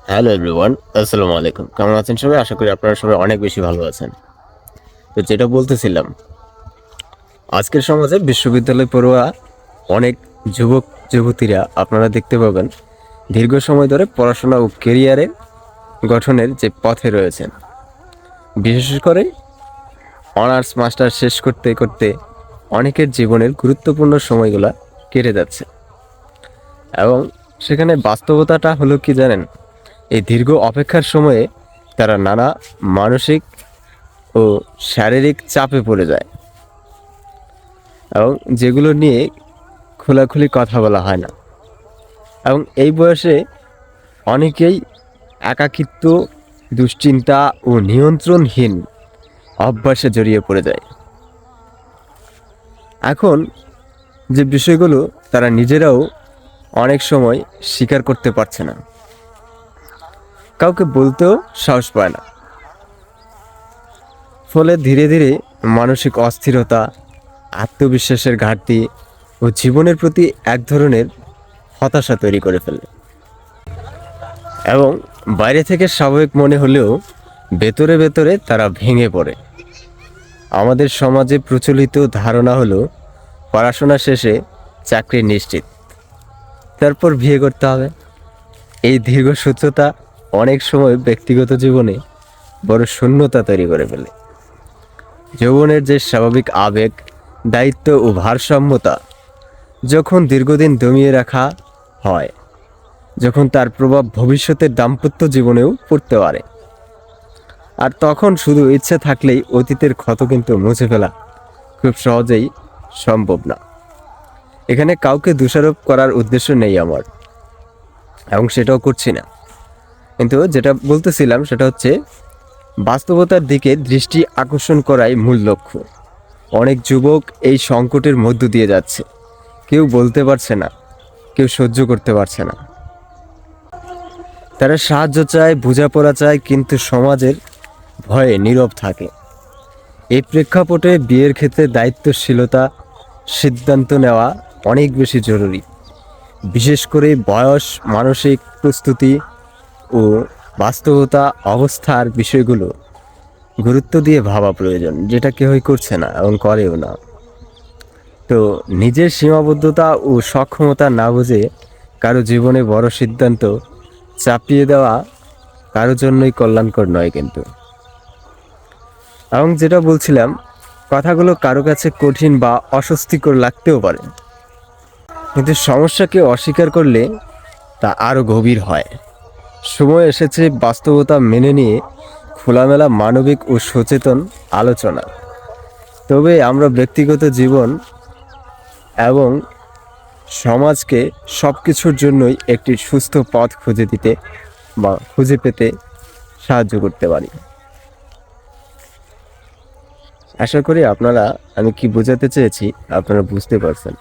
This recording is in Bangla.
হ্যালো এভরিওয়ান, আসসালামু আলাইকুম। কেমন আছেন সবাই? আশা করি আপনারা সবাই অনেক বেশি ভালো আছেন। তো যেটা বলতেছিলাম, আজকের সমাজে বিশ্ববিদ্যালয় পড়ুয়া অনেক যুবক যুবতীরা আপনারা দেখতে পাবেন দীর্ঘ সময় ধরে পড়াশোনা ও কেরিয়ারের গঠনের যে পথে রয়েছেন। বিশেষ করে অনার্স মাস্টার শেষ করতে করতে অনেকের জীবনের গুরুত্বপূর্ণ সময়গুলো কেটে যাচ্ছে এবং সেখানে বাস্তবতাটা হলো কি জানেন? এই দীর্ঘ অপেক্ষার সময়ে তারা নানা মানসিক ও শারীরিক চাপে পড়ে যায় এবং যেগুলো নিয়ে খোলাখুলি কথা বলা হয় না। এবং এই বয়সে অনেকেই একাকিত্ব, দুশ্চিন্তা ও নিয়ন্ত্রণহীন অভ্যাসে জড়িয়ে পড়ে যায়। এখন যে বিষয়গুলো তারা নিজেরাও অনেক সময় স্বীকার করতে পারছে না, কাউকে বলতেও সাহস পায় না। ফলে ধীরে ধীরে মানসিক অস্থিরতা, আত্মবিশ্বাসের ঘাটতি ও জীবনের প্রতি এক ধরনের হতাশা তৈরি করে ফেলে এবং বাইরে থেকে স্বাভাবিক মনে হলেও ভেতরে ভেতরে তারা ভেঙে পড়ে। আমাদের সমাজে প্রচলিত ধারণা হলো পড়াশোনা শেষে চাকরি নিশ্চিত, তারপর বিয়ে করতে হবে। এই দীর্ঘসূত্রতা অনেক সময় ব্যক্তিগত জীবনে বড় শূন্যতা তৈরি করে ফেলে। যৌবনের যে স্বাভাবিক আবেগ, দায়িত্ব ও ভারসাম্যতা যখন দীর্ঘদিন দমিয়ে রাখা হয়, যখন তার প্রভাব ভবিষ্যতের দাম্পত্য জীবনেও পড়তে পারে। আর তখন শুধু ইচ্ছে থাকলেই অতীতের ক্ষত কিন্তু মুছে ফেলা খুব সহজেই সম্ভব না। এখানে কাউকে দোষারোপ করার উদ্দেশ্য নেই আমার, এবং সেটাও করছি না। কিন্তু যেটা বলতেছিলাম সেটা হচ্ছে বাস্তবতার দিকে দৃষ্টি আকর্ষণ করাই মূল লক্ষ্য। অনেক যুবক এই সংকটের মধ্য দিয়ে যাচ্ছে, কেউ বলতে পারছে না, কেউ সহ্য করতে পারছে না। তারা সাহায্য চায়, বোঝাপড়া চায়, কিন্তু সমাজের ভয়ে নীরব থাকে। এই প্রেক্ষাপটে বিয়ের ক্ষেত্রে দায়িত্বশীলতা, সিদ্ধান্ত নেওয়া অনেক বেশি জরুরি। বিশেষ করে বয়স, মানসিক প্রস্তুতি ও বাস্তবতা অবস্থার বিষয়গুলো গুরুত্ব দিয়ে ভাবা প্রয়োজন, যেটা কেউই করছে না এবং করেও না। তো নিজের সীমাবদ্ধতা ও সক্ষমতা না বুঝে কারো জীবনে বড় সিদ্ধান্ত চাপিয়ে দেওয়া কারোর জন্যই কল্যাণকর নয় কিন্তু। এবং যেটা বলছিলাম, কথাগুলো কারো কাছে কঠিন বা অস্বস্তিকর লাগতেও পারে, কিন্তু সমস্যাকে অস্বীকার করলে তা আরও গভীর হয়। সময় এসেছে বাস্তবতা মেনে নিয়ে খোলামেলা মানবিক ও সচেতন আলোচনা। তবে আমরা ব্যক্তিগত জীবন এবং সমাজকে সব কিছুর জন্যই একটি সুস্থ পথ খুঁজে দিতে বা খুঁজে পেতে সাহায্য করতে পারি। আশা করি আপনারা আমি কি বোঝাতে চেয়েছি আপনারা বুঝতে পারছেন।